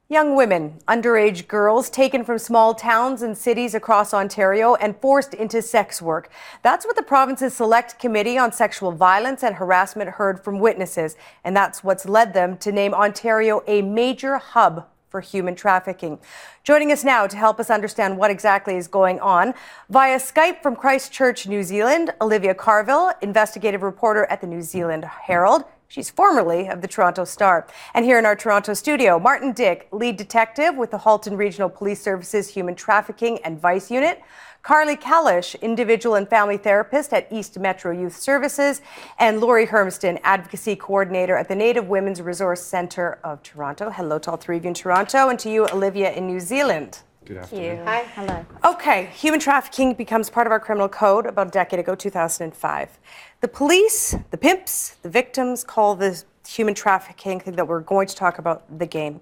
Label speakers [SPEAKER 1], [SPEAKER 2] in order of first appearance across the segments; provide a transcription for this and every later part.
[SPEAKER 1] Young women, underage girls taken from small towns and cities across Ontario and forced into sex work. That's what the province's Select Committee on Sexual Violence and Harassment heard from witnesses. And that's what's led them to name Ontario a major hub for human trafficking. Joining us now to help us understand what exactly is going on, via Skype from Christchurch, New Zealand, Olivia Carville, investigative reporter at the New Zealand Herald. She's formerly of the Toronto Star. And here in our Toronto studio, Martin Dick, lead detective with the Halton Regional Police Services Human Trafficking and Vice Unit, Carly Kalish, individual and family therapist at East Metro Youth Services, and Laurie Hermston, advocacy coordinator at the Native Women's Resource Centre of Toronto. Hello to all three of you in Toronto, and to you, Olivia, in New Zealand.
[SPEAKER 2] Good afternoon.
[SPEAKER 3] Hi. Hello.
[SPEAKER 1] Okay, human trafficking becomes part of our criminal code about a decade ago, 2005. The police, the pimps, the victims call this human trafficking thing that we're going to talk about the game.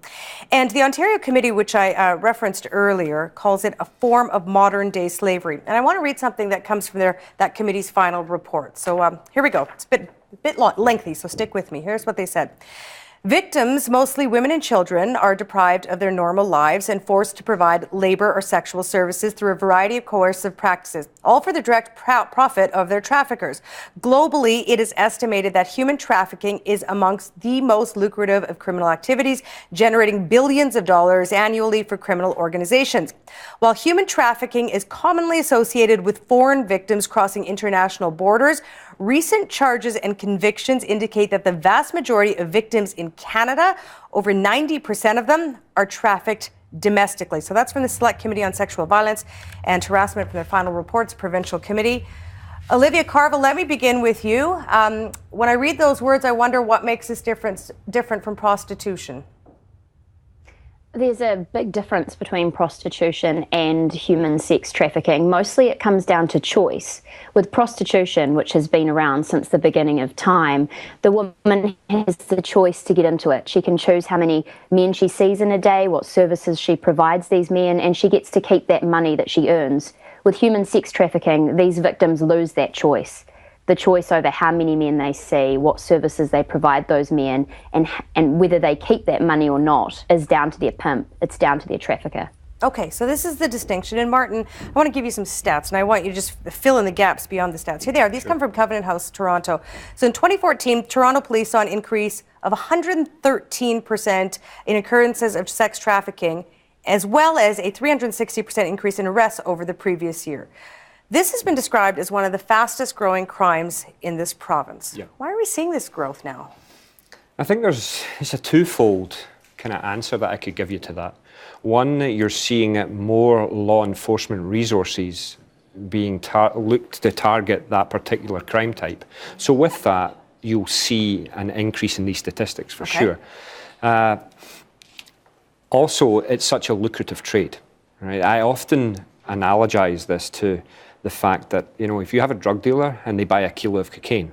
[SPEAKER 1] And the Ontario Committee, which I referenced earlier, calls it a form of modern day slavery. And I want to read something that comes from that committee's final report. So here we go. It's a bit lengthy, so stick with me. Here's what they said. Victims, mostly women and children, are deprived of their normal lives and forced to provide labor or sexual services through a variety of coercive practices, all for the direct profit of their traffickers. Globally, it is estimated that human trafficking is amongst the most lucrative of criminal activities, generating billions of dollars annually for criminal organizations. While human trafficking is commonly associated with foreign victims crossing international borders, recent charges and convictions indicate that the vast majority of victims in Canada, over 90% of them, are trafficked domestically. So that's from the Select Committee on Sexual Violence and Harassment from their final reports, Provincial Committee. Olivia Carville, let me begin with you. When I read those words, I wonder what makes this different from prostitution.
[SPEAKER 3] There's a big difference between prostitution and human sex trafficking. Mostly it comes down to choice. With prostitution, which has been around since the beginning of time, the woman has the choice to get into it. She can choose how many men she sees in a day, what services she provides these men, and she gets to keep that money that she earns. With human sex trafficking, these victims lose that choice. The choice over how many men they see, what services they provide those men, and whether they keep that money or not is down to their pimp. It's down to their trafficker.
[SPEAKER 1] Okay, so this is the distinction. And Martin, I want to give you some stats, and I want you to just fill in the gaps beyond the stats. Here they are. These come from Covenant House, Toronto. So in 2014, Toronto police saw an increase of 113% in occurrences of sex trafficking, as well as a 360% increase in arrests over the previous year. This has been described as one of the fastest growing crimes in this province. Yeah. Why are we seeing this growth now?
[SPEAKER 2] I think it's a twofold kind of answer that I could give you to that. One, you're seeing more law enforcement resources being looked to target that particular crime type. So with that, you'll see an increase in these statistics for sure. Also, it's such a lucrative trade. Right? I often analogize this to the fact that, you know, if you have a drug dealer and they buy a kilo of cocaine,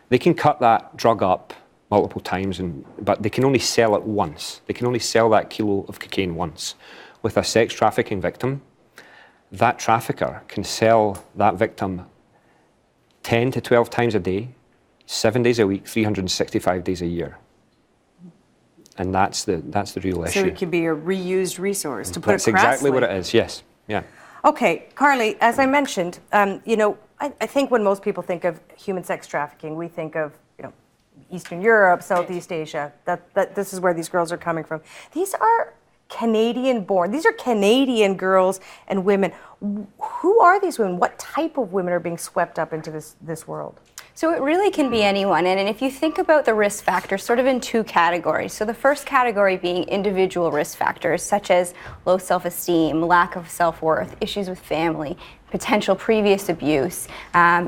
[SPEAKER 2] they can cut that drug up multiple times, but they can only sell it once. They can only sell that kilo of cocaine once. With a sex trafficking victim, that trafficker can sell that victim 10 to 12 times a day, 7 days a week, 365 days a year. And that's the real issue.
[SPEAKER 1] So it can be a reused resource, to put it crassly.
[SPEAKER 2] That's exactly what it is, yes. Yeah.
[SPEAKER 1] Okay, Carly, as I mentioned, you know, I think when most people think of human sex trafficking, we think of, you know, Eastern Europe, Southeast Asia. That this is where these girls are coming from. These are Canadian-born. These are Canadian girls and women. Who are these women? What type of women are being swept up into this world?
[SPEAKER 4] So it really can be anyone. And if you think about the risk factors sort of in two categories. So the first category being individual risk factors, such as low self-esteem, lack of self-worth, issues with family, potential previous abuse,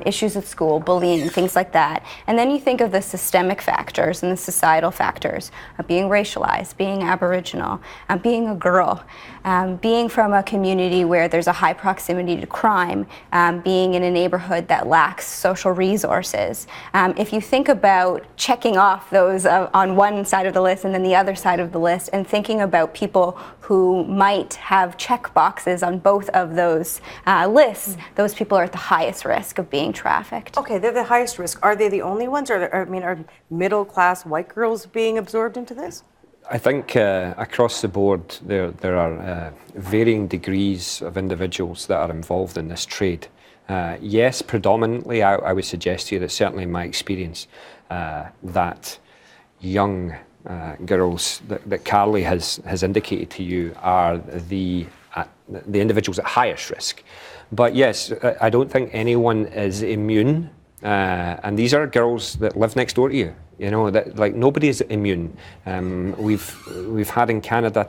[SPEAKER 4] issues at school, bullying, things like that. And then you think of the systemic factors and the societal factors of being racialized, being Aboriginal, being a girl, being from a community where there's a high proximity to crime, being in a neighborhood that lacks social resources. If you think about checking off those on one side of the list and then the other side of the list, and thinking about people who might have check boxes on both of those lists, those people are at the highest risk of being trafficked.
[SPEAKER 1] Okay, they're the highest risk. Are they the only ones? Are middle-class white girls being absorbed into this?
[SPEAKER 2] I think across the board there are varying degrees of individuals that are involved in this trade. Yes, predominantly I would suggest to you that certainly in my experience that young girls that Carly has indicated to you are the individuals at highest risk. But yes, I don't think anyone is immune. And these are girls that live next door to you. You know, that like nobody is immune. We've had in Canada,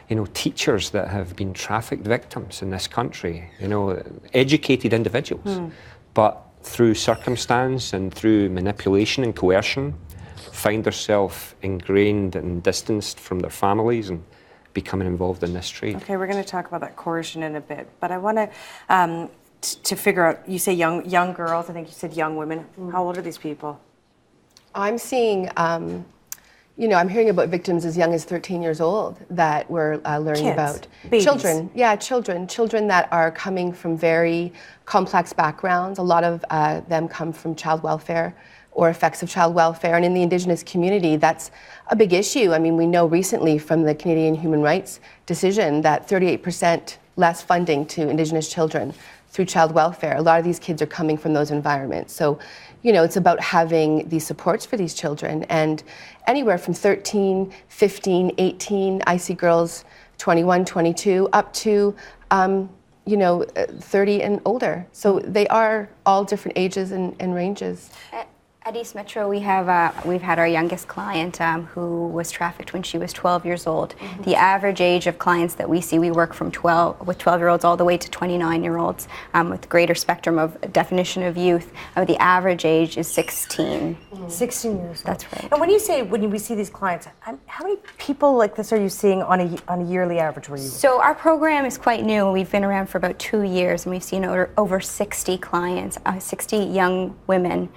[SPEAKER 2] you know, teachers that have been trafficked victims in this country. You know, educated individuals, but through circumstance and through manipulation and coercion, find themselves ingrained and distanced from their families and becoming involved in this trade.
[SPEAKER 1] Okay, we're going to talk about that coercion in a bit, but I want to figure out. You say young girls. I think you said young women. How old are these people?
[SPEAKER 5] I'm seeing, you know, I'm hearing about victims as young as 13 years old that we're learning
[SPEAKER 1] Kids,
[SPEAKER 5] about.
[SPEAKER 1] babies.
[SPEAKER 5] Children, yeah, children that are coming from very complex backgrounds. A lot of them come from child welfare or effects of child welfare. And in the Indigenous community, that's a big issue. I mean, we know recently from the Canadian Human Rights decision that 38% less funding to Indigenous children through child welfare. A lot of these kids are coming from those environments. So, you know, it's about having these supports for these children. And anywhere from 13, 15, 18, I see girls 21, 22, up to, you know, 30 and older. So they are all different ages and ranges.
[SPEAKER 4] At East Metro, we've had our youngest client who was trafficked when she was 12 years old. The average age of clients that we see, we work from 12-year-olds all the way to 29-year-olds with greater spectrum of definition of youth. The average age is 16.
[SPEAKER 1] 16 years old.
[SPEAKER 4] That's right.
[SPEAKER 1] And when we see these clients, how many people like this are you seeing on a yearly average?
[SPEAKER 4] So our program is quite new. We've been around for about 2 years, and we've seen over 60 clients, 60 young women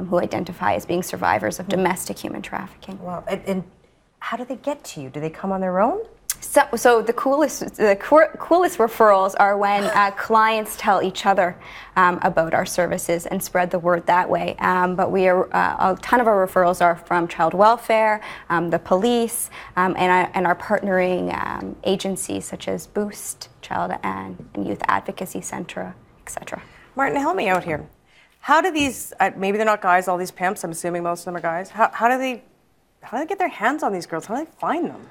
[SPEAKER 4] who identify as being survivors of domestic human trafficking.
[SPEAKER 1] Wow. And how do they get to you? Do they come on their own?
[SPEAKER 4] So the coolest referrals are when clients tell each other about our services and spread the word that way. But a ton of our referrals are from child welfare, the police, and our partnering agencies such as Boost, Child and Youth Advocacy Centre, etc.
[SPEAKER 1] Martin, help me out here. How do these? Maybe they're not guys. All these pimps. I'm assuming most of them are guys. How do they get their hands on these girls? How do they find them?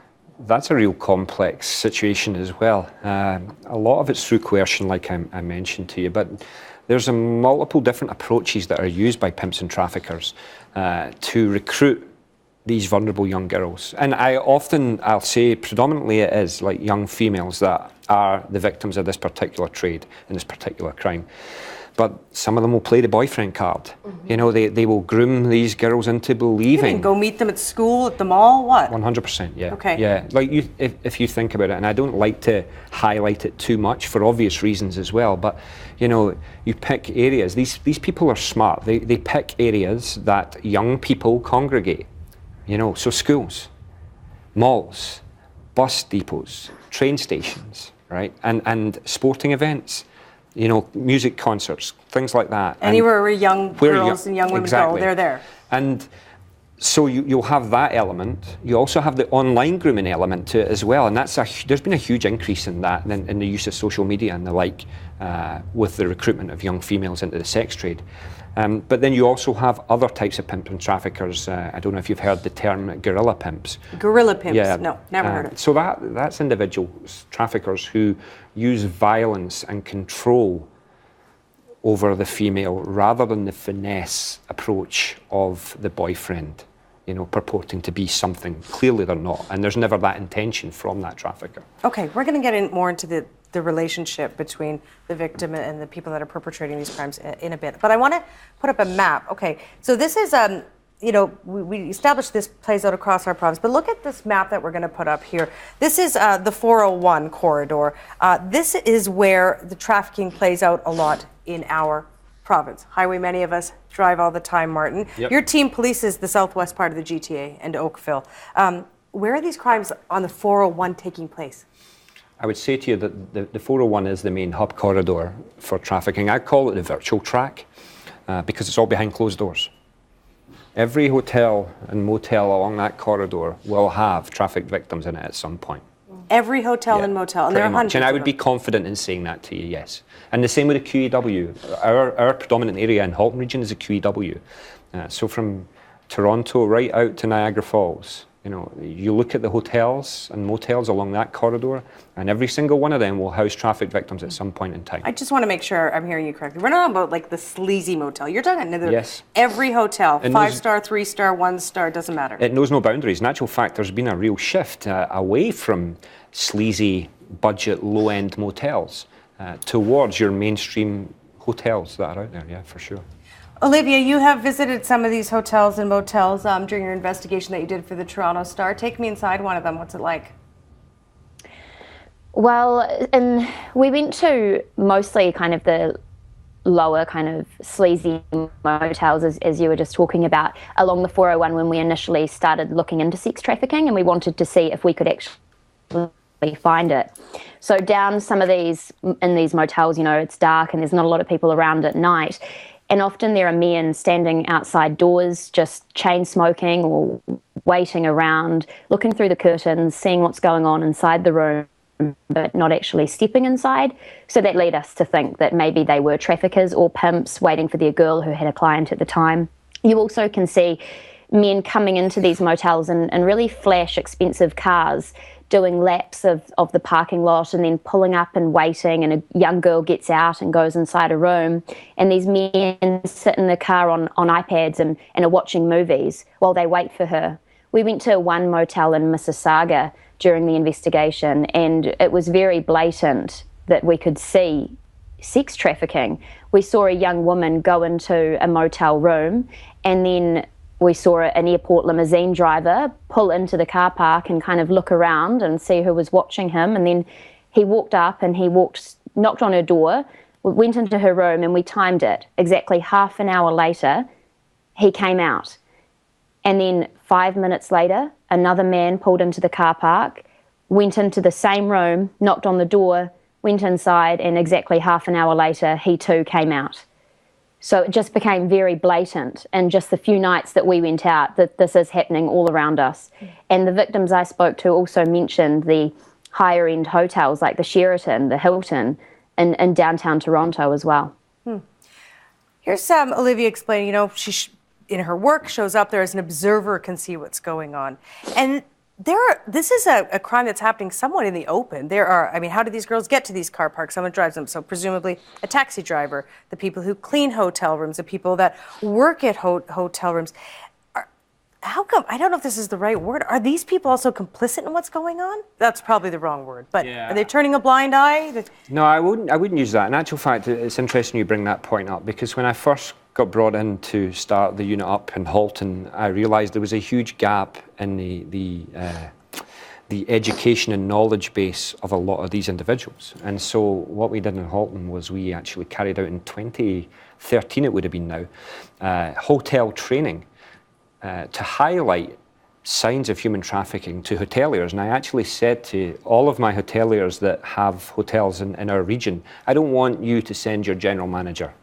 [SPEAKER 2] That's a real complex situation as well. A lot of it's through coercion, like I mentioned to you, but there's multiple different approaches that are used by pimps and traffickers to recruit these vulnerable young girls. And I'll say predominantly it is like young females that are the victims of this particular trade and this particular crime. But some of them will play the boyfriend card. You know, they will groom these girls into believing.
[SPEAKER 1] You mean go meet them at school, at the mall, what?
[SPEAKER 2] 100%, yeah.
[SPEAKER 1] Okay.
[SPEAKER 2] Yeah, like if you think about it, and I don't like to highlight it too much for obvious reasons as well, but you know, you pick areas. These people are smart. They pick areas that young people congregate. You know, so schools, malls, bus depots, train stations, right, and sporting events. You know, music concerts, things like that.
[SPEAKER 1] Anywhere where young girls and young women go, they're there.
[SPEAKER 2] And so you'll have that element. You also have the online grooming element to it as well, and there's been a huge increase in that, in the use of social media and the like, with the recruitment of young females into the sex trade. But then you also have other types of pimps and traffickers. I don't know if you've heard the term guerrilla pimps.
[SPEAKER 1] Guerrilla pimps?
[SPEAKER 2] Yeah.
[SPEAKER 1] No, never heard of it.
[SPEAKER 2] So that's individuals, traffickers who use violence and control over the female rather than the finesse approach of the boyfriend, you know, purporting to be something. Clearly they're not, and there's never that intention from that trafficker.
[SPEAKER 1] Okay, we're going to get more into the relationship between the victim and the people that are perpetrating these crimes in a bit. But I want to put up a map. Okay, so this is, you know, we established this plays out across our province, but look at this map that we're going to put up here. This is the 401 corridor. This is where the trafficking plays out a lot in our province. Highway, many of us drive all the time, Martin.
[SPEAKER 2] Yep.
[SPEAKER 1] Your team polices the southwest part of the GTA and Oakville. Where are these crimes on the 401 taking place?
[SPEAKER 2] I would say to you that the 401 is the main hub corridor for trafficking. I call it the virtual track because it's all behind closed doors. Every hotel and motel along that corridor will have trafficked victims in it at some point.
[SPEAKER 1] Every hotel and motel, and there are hundreds
[SPEAKER 2] And I
[SPEAKER 1] of
[SPEAKER 2] would be
[SPEAKER 1] them.
[SPEAKER 2] confident in saying that to you, yes. And the same with the QEW. Our predominant area in Halton region is a QEW. So from Toronto right out to Niagara Falls, you know, you look at the hotels and motels along that corridor, and every single one of them will house trafficked victims at some point in time.
[SPEAKER 1] I just want to make sure I'm hearing you correctly. We're not talking about like the sleazy motel. You're talking about
[SPEAKER 2] Yes.
[SPEAKER 1] every hotel,
[SPEAKER 2] And
[SPEAKER 1] 5-star, 3-star, 1-star, doesn't matter.
[SPEAKER 2] It knows no boundaries. In actual fact, there's been a real shift away from sleazy, budget, low-end motels towards your mainstream hotels that are out there, yeah, for sure.
[SPEAKER 1] Olivia, you have visited some of these hotels and motels during your investigation that you did for the Toronto Star. Take me inside one of them. What's it like?
[SPEAKER 3] Well, and we went to mostly kind of the lower kind of sleazy motels, as you were just talking about, along the 401 when we initially started looking into sex trafficking, and we wanted to see if we could actually find it. So down some of these, in these motels, you know, it's dark and there's not a lot of people around at night. And often there are men standing outside doors, just chain smoking or waiting around, looking through the curtains, seeing what's going on inside the room, but not actually stepping inside. So that led us to think that maybe they were traffickers or pimps waiting for their girl who had a client at the time. You also can see men coming into these motels in really flash, expensive cars, doing laps of the parking lot and then pulling up and waiting, and a young girl gets out and goes inside a room, and these men sit in the car on iPads and are watching movies while they wait for her. We went to one motel in Mississauga during the investigation, and it was very blatant that we could see sex trafficking. We saw a young woman go into a motel room, and then we saw an airport limousine driver pull into the car park and kind of look around and see who was watching him. And then he walked up and knocked on her door, went into her room, and we timed it. Exactly half an hour later, he came out. And then 5 minutes later, another man pulled into the car park, went into the same room, knocked on the door, went inside, and exactly half an hour later, he too came out. So it just became very blatant in just the few nights that we went out that this is happening all around us. And the victims I spoke to also mentioned the higher end hotels like the Sheraton, the Hilton in downtown Toronto as well.
[SPEAKER 1] Here's Olivia explaining, you know, she in her work shows up there as an observer, can see what's going on. And this is a crime that's happening somewhat in the open. I mean, how do these girls get to these car parks? Someone drives them. So presumably a taxi driver, the people who clean hotel rooms, the people that work at hotel rooms. How come, I don't know if this is the right word, are these people also complicit in what's going on? That's probably the wrong word, but
[SPEAKER 2] Yeah.
[SPEAKER 1] Are they turning a blind eye?
[SPEAKER 2] No, I wouldn't use that. In actual fact, it's interesting you bring that point up, because when I first got brought in to start the unit up in Halton, I realised there was a huge gap in the education and knowledge base of a lot of these individuals. And so what we did in Halton was we actually carried out in 2013, it would have been now, hotel training to highlight signs of human trafficking to hoteliers. And I actually said to all of my hoteliers that have hotels in our region, I don't want you to send your general manager.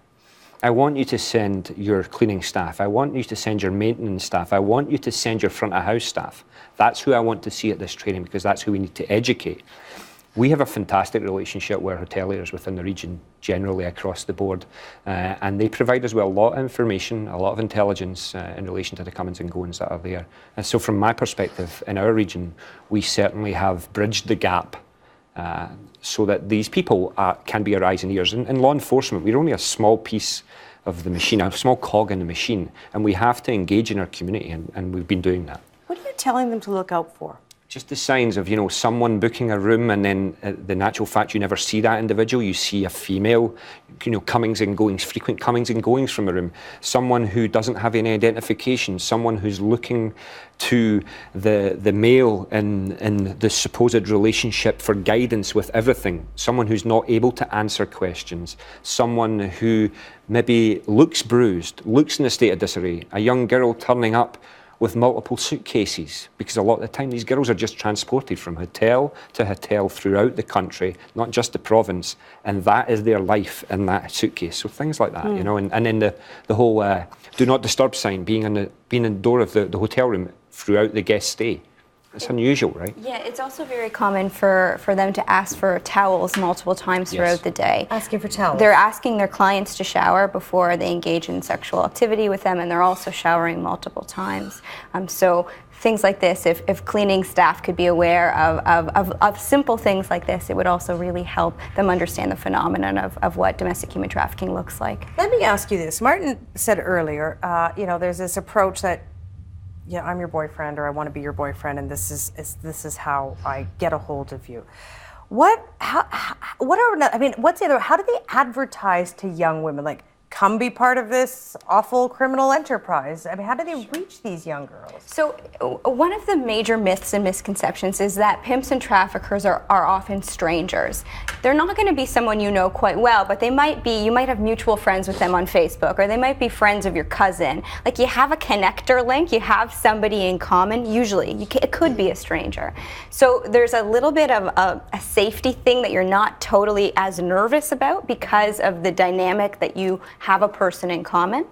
[SPEAKER 2] I want you to send your cleaning staff. I want you to send your maintenance staff. I want you to send your front of house staff. That's who I want to see at this training, because that's who we need to educate. We have a fantastic relationship with hoteliers within the region, generally across the board, and they provide us with a lot of information, a lot of intelligence in relation to the comings and goings that are there. And so from my perspective, in our region, we certainly have bridged the gap so that these people can be our eyes and ears. In law enforcement, we're only a small piece of the machine, a small cog in the machine, and we have to engage in our community, and we've been doing that.
[SPEAKER 1] What are you telling them to look out for?
[SPEAKER 2] Just the signs of, you know, someone booking a room, and then the natural fact you never see that individual. You see a female, you know, comings and goings, frequent comings and goings from a room. Someone who doesn't have any identification. Someone who's looking to the male in the supposed relationship for guidance with everything. Someone who's not able to answer questions. Someone who maybe looks bruised, looks in a state of disarray. A young girl turning up with multiple suitcases, because a lot of the time these girls are just transported from hotel to hotel throughout the country, not just the province, and that is their life in that suitcase. So things like that, you know, and then the whole do not disturb sign being in the door of the hotel room throughout the guest stay. It's unusual, right?
[SPEAKER 4] Yeah, it's also very common for them to ask for towels multiple times throughout the day.
[SPEAKER 1] Asking for towels.
[SPEAKER 4] They're asking their clients to shower before they engage in sexual activity with them, and they're also showering multiple times. So things like this, if cleaning staff could be aware of simple things like this, it would also really help them understand the phenomenon of what domestic human trafficking looks like.
[SPEAKER 1] Let me ask you this. Martin said earlier, you know, there's this approach that, yeah, I'm your boyfriend, or I want to be your boyfriend, and this is how I get a hold of you. What are, I mean, what's the other, how do they advertise to young women? Like, come be part of this awful criminal enterprise. I mean, how do they reach these young girls?
[SPEAKER 4] So one of the major myths and misconceptions is that pimps and traffickers are often strangers. They're not going to be someone you know quite well, but they might be, you might have mutual friends with them on Facebook, or they might be friends of your cousin. Like, you have a connector link, you have somebody in common, usually. It could be a stranger. So there's a little bit of a safety thing that you're not totally as nervous about because of the dynamic that you have a person in common.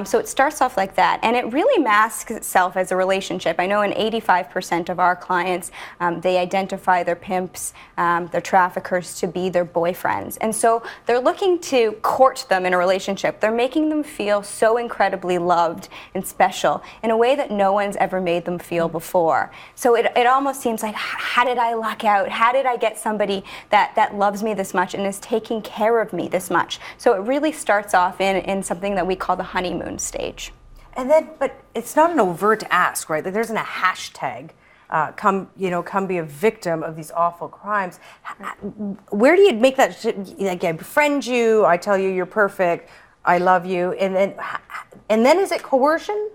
[SPEAKER 4] So it starts off like that, and it really masks itself as a relationship. I know in 85% of our clients, they identify their pimps, their traffickers to be their boyfriends. And so they're looking to court them in a relationship. They're making them feel so incredibly loved and special in a way that no one's ever made them feel before. So it almost seems like, how did I luck out? How did I get somebody that loves me this much and is taking care of me this much? So it really starts off in something that we call the honeymoon stage.
[SPEAKER 1] And then, but it's not an overt ask, right? Like, there isn't a hashtag, come be a victim of these awful crimes. Where do you make that, like, I befriend you, I tell you you're perfect, I love you, and then is it coercion?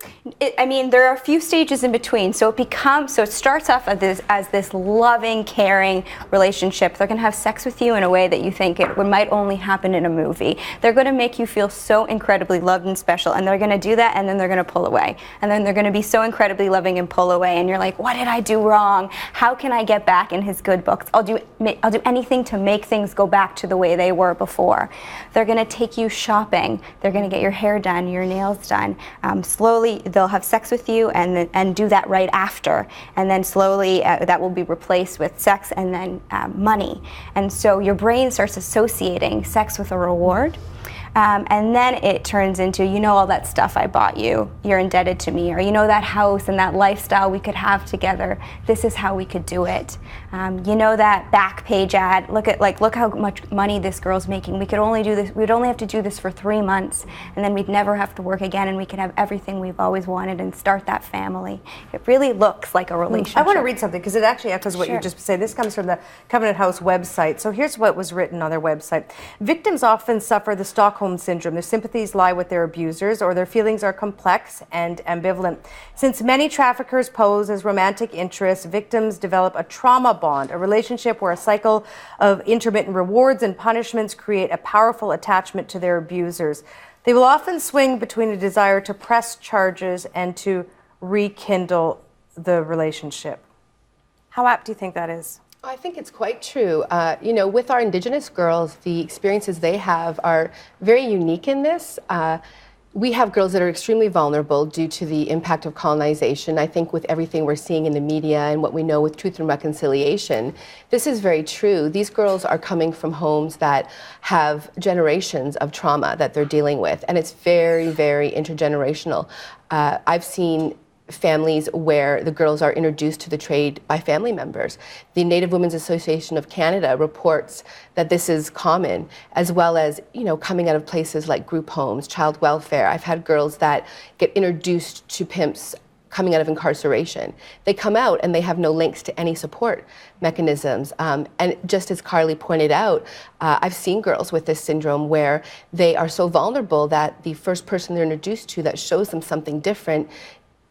[SPEAKER 4] I mean, there are a few stages in between. So it starts off as this loving, caring relationship. They're going to have sex with you in a way that you think it might only happen in a movie. They're going to make you feel so incredibly loved and special, and they're going to do that, and then they're going to pull away. And then they're going to be so incredibly loving and pull away, and you're like, what did I do wrong? How can I get back in his good books? I'll do anything to make things go back to the way they were before. They're going to take you shopping. They're going to get your hair done, your nails done. Slowly, they'll have sex with you and do that right after. And then slowly, that will be replaced with sex and then money. And so your brain starts associating sex with a reward. And then it turns into, you know, all that stuff I bought you, you're indebted to me, or you know that house and that lifestyle we could have together, this is how we could do it. You know that back page ad, look how much money this girl's making. We'd only have to do this for 3 months, and then we'd never have to work again, and we could have everything we've always wanted and start that family. It really looks like a relationship.
[SPEAKER 1] I want to read something because it actually echoes what you just said. This comes from the Covenant House website. So here's what was written on their website. Victims often suffer the Stockholm Syndrome. Their sympathies lie with their abusers, or their feelings are complex and ambivalent. Since many traffickers pose as romantic interests, victims develop a trauma bond, a relationship where a cycle of intermittent rewards and punishments create a powerful attachment to their abusers. They will often swing between a desire to press charges and to rekindle the relationship. How apt do you think that is?
[SPEAKER 5] I think it's quite true. You know, with our Indigenous girls, the experiences they have are very unique in this. We have girls that are extremely vulnerable due to the impact of colonization. I think with everything we're seeing in the media and what we know with Truth and Reconciliation, this is very true. These girls are coming from homes that have generations of trauma that they're dealing with, and it's very, very intergenerational. I've seen families where the girls are introduced to the trade by family members. The Native Women's Association of Canada reports that this is common, as well as, you know, coming out of places like group homes, child welfare. I've had girls that get introduced to pimps coming out of incarceration. They come out and they have no links to any support mechanisms. And just as Carly pointed out, I've seen girls with this syndrome where they are so vulnerable that the first person they're introduced to that shows them something different,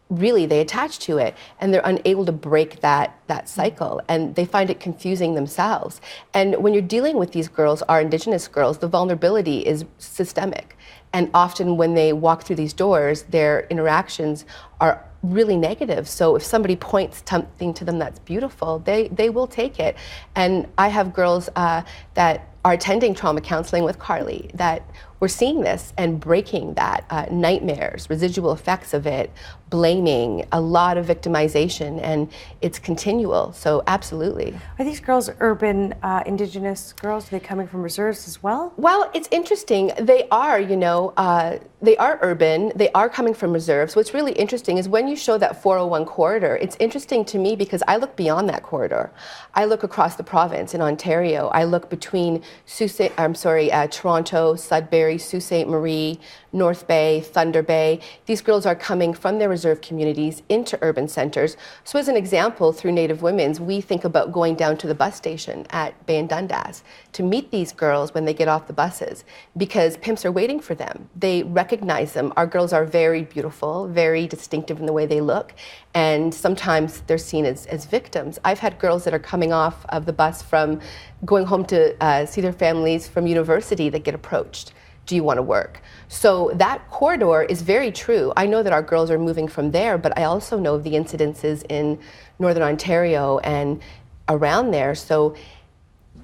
[SPEAKER 5] really they attach to it, and they're unable to break that cycle, and they find it confusing themselves. And when you're dealing with these girls, our Indigenous girls, the vulnerability is systemic. And often when they walk through these doors, their interactions are really negative. So if somebody points something to them that's beautiful, they will take it. And I have girls that are attending trauma counseling with Carly that we're seeing this and breaking that, nightmares, residual effects of it, blaming, a lot of victimization, and it's continual, so absolutely.
[SPEAKER 1] Are these girls urban, Indigenous girls? Are they coming from reserves as well?
[SPEAKER 5] Well, it's interesting. They are, they are urban. They are coming from reserves. What's really interesting is when you show that 401 corridor, it's interesting to me because I look beyond that corridor. I look across the province in Ontario. I look between Toronto, Sudbury, Sault Ste. Marie, North Bay, Thunder Bay. These girls are coming from their reserve communities into urban centers. So as an example, through Native Women's, we think about going down to the bus station at Bay and Dundas to meet these girls when they get off the buses because pimps are waiting for them. They recognize them. Our girls are very beautiful, very distinctive in the way they look, and sometimes they're seen as victims. I've had girls that are coming off of the bus from going home to see their families from university that get approached. Do you want to work? So that corridor is very true. I know that our girls are moving from there, but I also know of the incidences in Northern Ontario and around there. So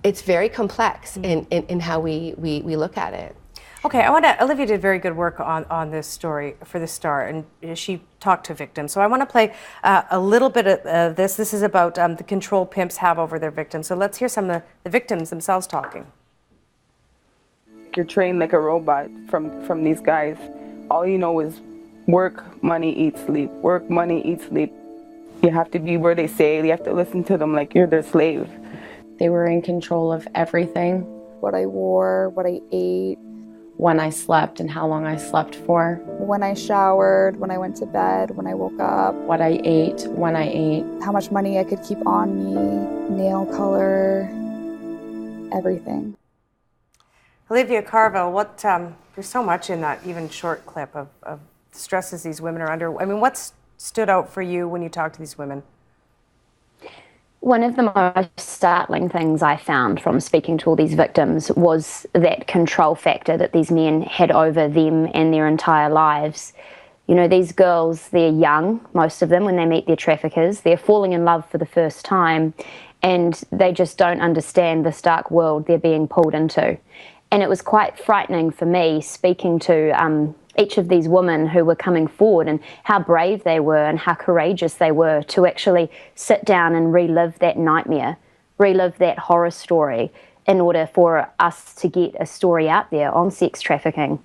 [SPEAKER 5] it's very complex in how we look at it.
[SPEAKER 1] Okay, Olivia did very good work on this story for the Star, and she talked to victims. So I want to play a little bit of this. This is about the control pimps have over their victims. So let's hear some of the victims themselves talking.
[SPEAKER 6] You're trained like a robot from these guys. All you know is work, money, eat, sleep. Work, money, eat, sleep. You have to be where they say. You have to listen to them like you're their slave.
[SPEAKER 7] They were in control of everything. What I wore, what I ate, when I slept and how long I slept for.
[SPEAKER 8] When I showered, when I went to bed, when I woke up.
[SPEAKER 7] What I ate, when I ate.
[SPEAKER 8] How much money I could keep on me, nail color, everything.
[SPEAKER 1] Olivia Carville, there's so much in that even short clip of stresses these women are under. I mean, what stood out for you when you talked to these women?
[SPEAKER 3] One of the most startling things I found from speaking to all these victims was that control factor that these men had over them and their entire lives. You know, these girls, they're young, most of them, when they meet their traffickers. They're falling in love for the first time, and they just don't understand this dark world they're being pulled into. And it was quite frightening for me speaking to each of these women who were coming forward and how brave they were and how courageous they were to actually sit down and relive that nightmare, relive that horror story in order for us to get a story out there on sex trafficking.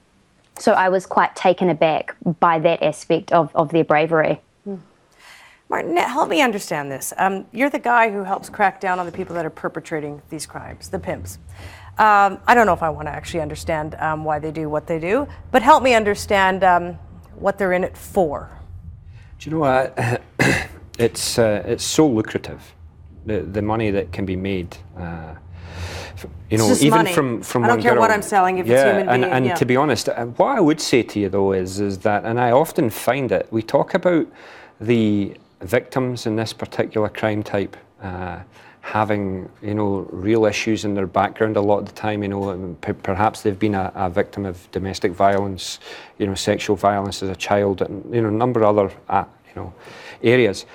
[SPEAKER 3] So I was quite taken aback by that aspect of their bravery.
[SPEAKER 1] Martin, help me understand this. You're the guy who helps crack down on the people that are perpetrating these crimes, the pimps. I don't know if I want to actually understand why they do what they do, but help me understand what they're in it for.
[SPEAKER 2] Do you know what? It's so lucrative, the money that can be made. You know,
[SPEAKER 1] it's just
[SPEAKER 2] even
[SPEAKER 1] money.
[SPEAKER 2] from
[SPEAKER 1] I don't
[SPEAKER 2] one
[SPEAKER 1] care
[SPEAKER 2] girl.
[SPEAKER 1] what I'm selling if it's human being.
[SPEAKER 2] And to be honest, what I would say to you though is that, and I often find it, we talk about the victims in this particular crime type having, you know, real issues in their background a lot of the time. You know, perhaps they've been a victim of domestic violence, you know, sexual violence as a child, and you know, a number of other you know, areas.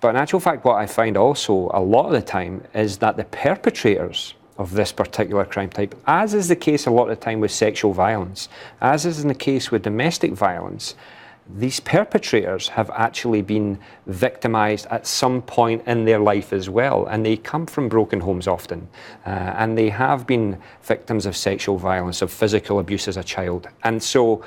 [SPEAKER 2] But in actual fact, what I find also a lot of the time is that the perpetrators of this particular crime type, as is the case a lot of the time with sexual violence, as is in the case with domestic violence, these perpetrators have actually been victimized at some point in their life as well, and they come from broken homes often, and they have been victims of sexual violence, of physical abuse as a child. And so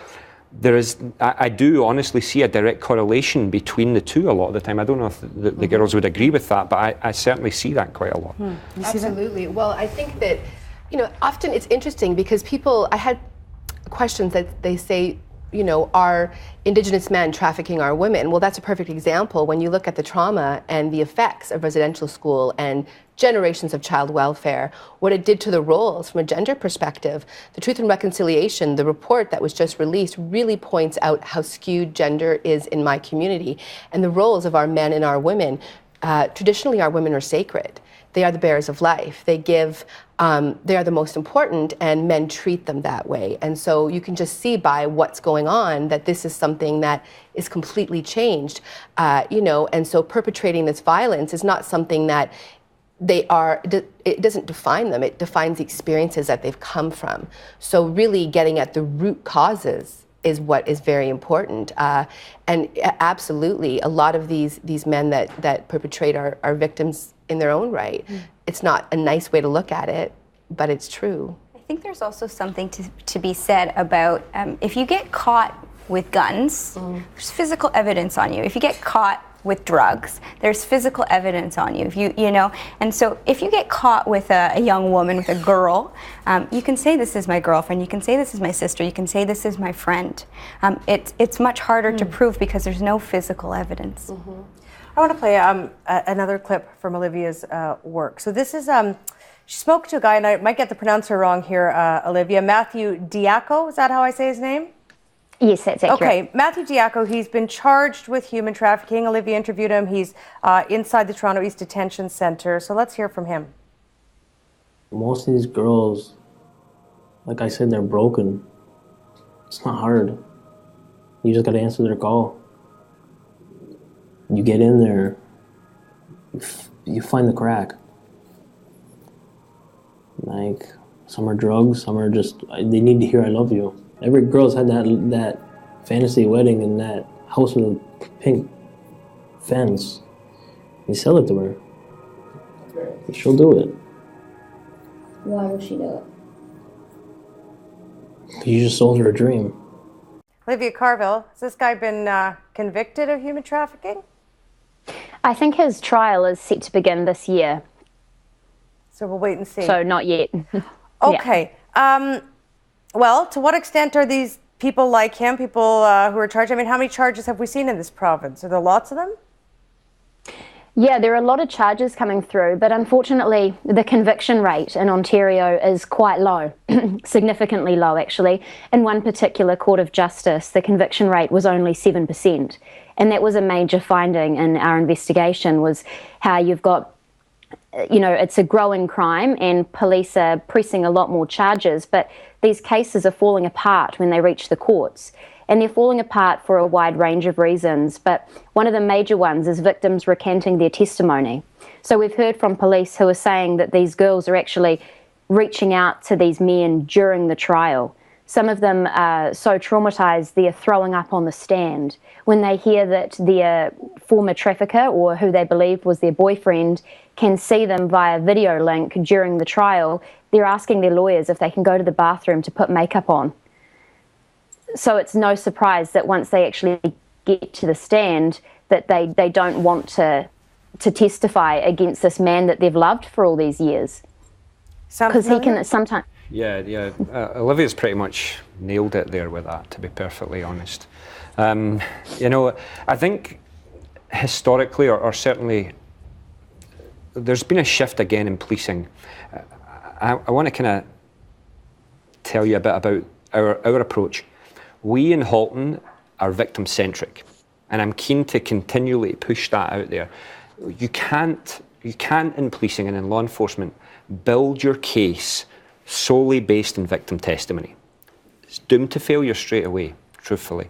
[SPEAKER 2] there is, I do honestly see a direct correlation between the two a lot of the time. I don't know if the girls would agree with that, but I certainly see that quite a lot.
[SPEAKER 5] Absolutely. Well, I think that, you know, often it's interesting because people, I had questions that they say, you know, are Indigenous men trafficking our women? Well, that's a perfect example when you look at the trauma and the effects of residential school and generations of child welfare, what it did to the roles from a gender perspective. The Truth and Reconciliation, the report that was just released, really points out how skewed gender is in my community and the roles of our men and our women. Traditionally, our women are sacred. they are the bearers of life. They are the most important, and men treat them that way. And so you can just see by what's going on that this is something that is completely changed, and so perpetrating this violence is not something that it doesn't define them, it defines the experiences that they've come from. So really getting at the root causes is what is very important. And absolutely, a lot of these men that perpetrate are victims in their own right. It's not a nice way to look at it, but it's true.
[SPEAKER 4] I think there's also something to be said about if you get caught with guns, there's physical evidence on you. If you get caught with drugs, there's physical evidence on you. And so if you get caught with a young woman, with a girl, you can say this is my girlfriend, you can say this is my sister, you can say this is my friend. It's much harder to prove because there's no physical evidence.
[SPEAKER 1] I want to play another clip from Olivia's work. So this is, she spoke to a guy, and I might get the pronouncer wrong here, Olivia, Matthew Diaco, is that how I say his name?
[SPEAKER 3] Yes, that's accurate.
[SPEAKER 1] Okay, Matthew Diaco, he's been charged with human trafficking. Olivia interviewed him. He's inside the Toronto East Detention Centre. So let's hear from him.
[SPEAKER 9] Most of these girls, like I said, they're broken. It's not hard. You just got to answer their call. You get in there, you find the crack. Like, some are drugs, some are just, they need to hear I love you. Every girl's had that fantasy wedding in that house with a pink fence. You sell it to her. She'll do it.
[SPEAKER 10] Why would she do it?
[SPEAKER 9] You just sold her a dream.
[SPEAKER 1] Olivia Carville, has this guy been convicted of human trafficking?
[SPEAKER 3] I think his trial is set to begin this year.
[SPEAKER 1] So we'll wait and see.
[SPEAKER 3] So not yet.
[SPEAKER 1] Okay. Yeah. Well, to what extent are these people like him, people who are charged? I mean, how many charges have we seen in this province? Are there lots of them?
[SPEAKER 3] Yeah, there are a lot of charges coming through, but unfortunately, the conviction rate in Ontario is quite low, significantly low, actually. In one particular court of justice, the conviction rate was only 7%. And that was a major finding in our investigation, was how you've got, it's a growing crime and police are pressing a lot more charges, but these cases are falling apart when they reach the courts. And they're falling apart for a wide range of reasons, but one of the major ones is victims recanting their testimony. So we've heard from police who are saying that these girls are actually reaching out to these men during the trial. Some of them are so traumatized they're throwing up on the stand. When they hear that their former trafficker, or who they believed was their boyfriend, can see them via video link during the trial, they're asking their lawyers if they can go to the bathroom to put makeup on. So it's no surprise that once they actually get to the stand, that they don't want to testify against this man that they've loved for all these years. Because he can sometimes...
[SPEAKER 2] Yeah. Olivia's pretty much nailed it there with that, to be perfectly honest. I think historically, or certainly, there's been a shift again in policing. I want to kind of tell you a bit about our approach. We in Halton are victim-centric, and I'm keen to continually push that out there. You can't in policing and in law enforcement build your case solely based on victim testimony. It's doomed to failure straight away, truthfully.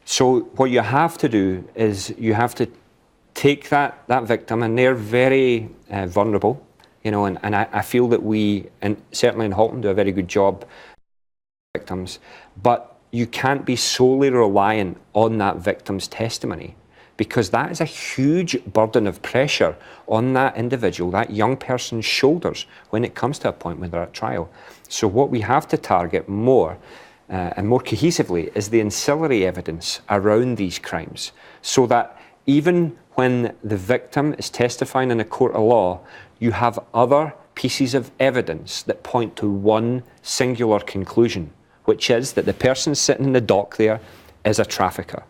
[SPEAKER 2] So what you have to do is you have to take that victim, and they're very vulnerable, and I feel that we, and certainly in Halton, do a very good job victims, but you can't be solely reliant on that victim's testimony, because that is a huge burden of pressure on that individual, that young person's shoulders when it comes to a point when they're at trial. So what we have to target more and more cohesively is the ancillary evidence around these crimes, so that even when the victim is testifying in a court of law, you have other pieces of evidence that point to one singular conclusion, which is that the person sitting in the dock there is a trafficker.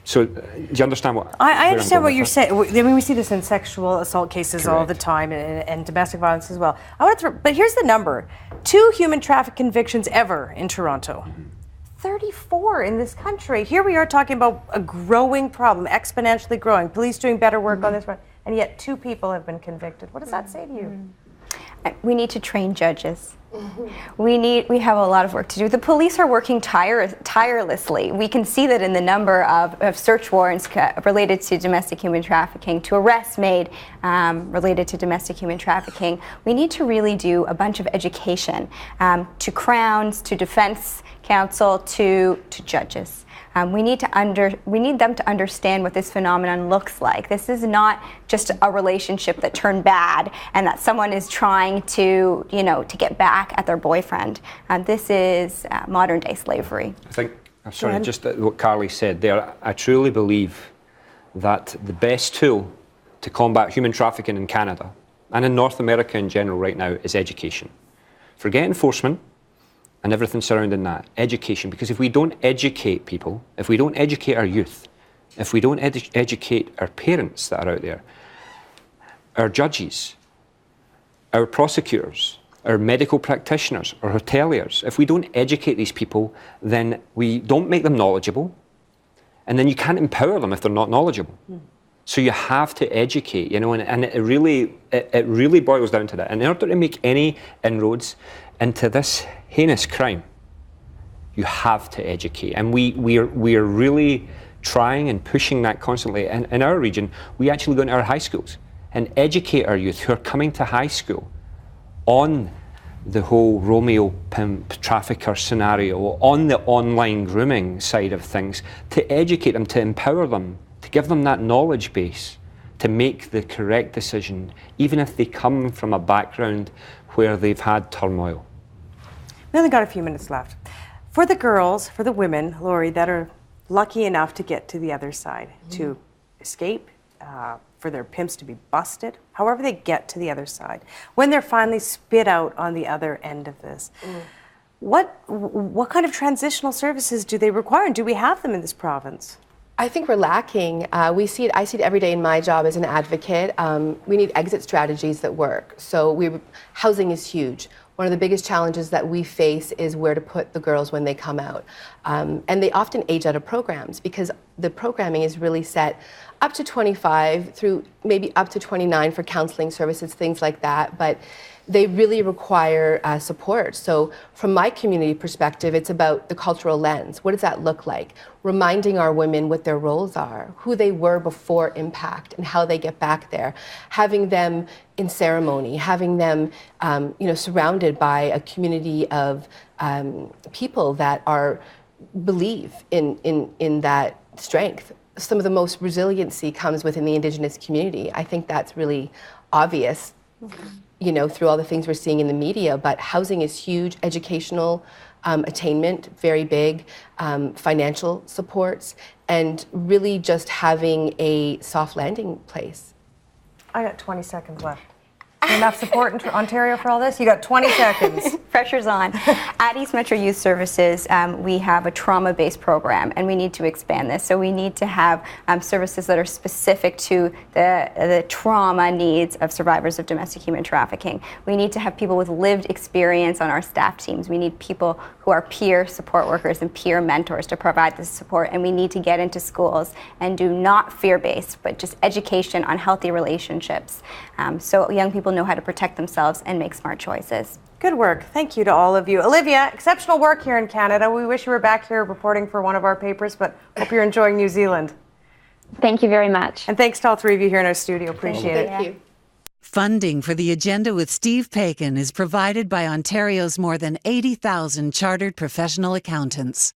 [SPEAKER 2] So, do you understand what
[SPEAKER 1] I understand what you're saying. I mean, we see this in sexual assault cases all the time, and domestic violence as well. But here's the number: 2 human traffic convictions ever in Toronto. 34 in this country. Here we are talking about a growing problem, exponentially growing. Police doing better work on this front. and yet 2 people have been convicted. What does that say to you?
[SPEAKER 4] We need to train judges. We have a lot of work to do. The police are working tirelessly. We can see that in the number of search warrants related to domestic human trafficking, to arrests made related to domestic human trafficking. We need to really do a bunch of education to Crowns, to Defense Counsel, to judges. We need them to understand what this phenomenon looks like. This is not just a relationship that turned bad and that someone is trying to, to get back at their boyfriend. This is modern day slavery.
[SPEAKER 2] I think, I'm sorry, just what Carly said there, I truly believe that the best tool to combat human trafficking in Canada and in North America in general right now is education. Forget enforcement and everything surrounding that, education. Because if we don't educate people, if we don't educate our youth, if we don't educate our parents that are out there, our judges, our prosecutors, our medical practitioners, our hoteliers, if we don't educate these people, then we don't make them knowledgeable, and then you can't empower them if they're not knowledgeable. So you have to educate, and it really boils down to that. In order to make any inroads into this heinous crime, you have to educate. And we are really trying and pushing that constantly. And in our region, we actually go into our high schools and educate our youth who are coming to high school on the whole Romeo pimp trafficker scenario, on the online grooming side of things, to educate them, to empower them, to give them that knowledge base to make the correct decision, even if they come from a background where they've had turmoil.
[SPEAKER 1] We only got a few minutes left. For the girls, for the women, Lori, that are lucky enough to get to the other side, to escape, for their pimps to be busted, however they get to the other side, when they're finally spit out on the other end of this, what kind of transitional services do they require, and do we have them in this province?
[SPEAKER 5] I think we're lacking. I see it every day in my job as an advocate. We need exit strategies that work. So housing is huge. One of the biggest challenges that we face is where to put the girls when they come out. And they often age out of programs because the programming is really set up to 25 through maybe up to 29 for counseling services, things like that. But they really require support. So from my community perspective, it's about the cultural lens. What does that look like? Reminding our women what their roles are, who they were before impact and how they get back there. Having them in ceremony, having them surrounded by a community of people that believe in that strength. Some of the most resiliency comes within the Indigenous community. I think that's really obvious. Through all the things we're seeing in the media, but housing is huge, educational attainment, very big, financial supports, and really just having a soft landing place.
[SPEAKER 1] I got 20 seconds left. Enough support in Ontario for all this? You got 20 seconds.
[SPEAKER 4] Pressure's on. At East Metro Youth Services, we have a trauma-based program, and we need to expand this. So we need to have services that are specific to the trauma needs of survivors of domestic human trafficking. We need to have people with lived experience on our staff teams. We need people who are peer support workers and peer mentors to provide this support, and we need to get into schools and do not fear-based, but just education on healthy relationships, so young people know how to protect themselves and make smart choices.
[SPEAKER 1] Good work. Thank you to all of you. Olivia, exceptional work here in Canada. We wish you were back here reporting for one of our papers, but hope you're enjoying New Zealand.
[SPEAKER 3] Thank you very much.
[SPEAKER 1] And thanks to all 3 of you here in our studio. Appreciate it.
[SPEAKER 5] Thank you.
[SPEAKER 11] Funding for The Agenda with Steve Paikin is provided by Ontario's more than 80,000 chartered professional accountants.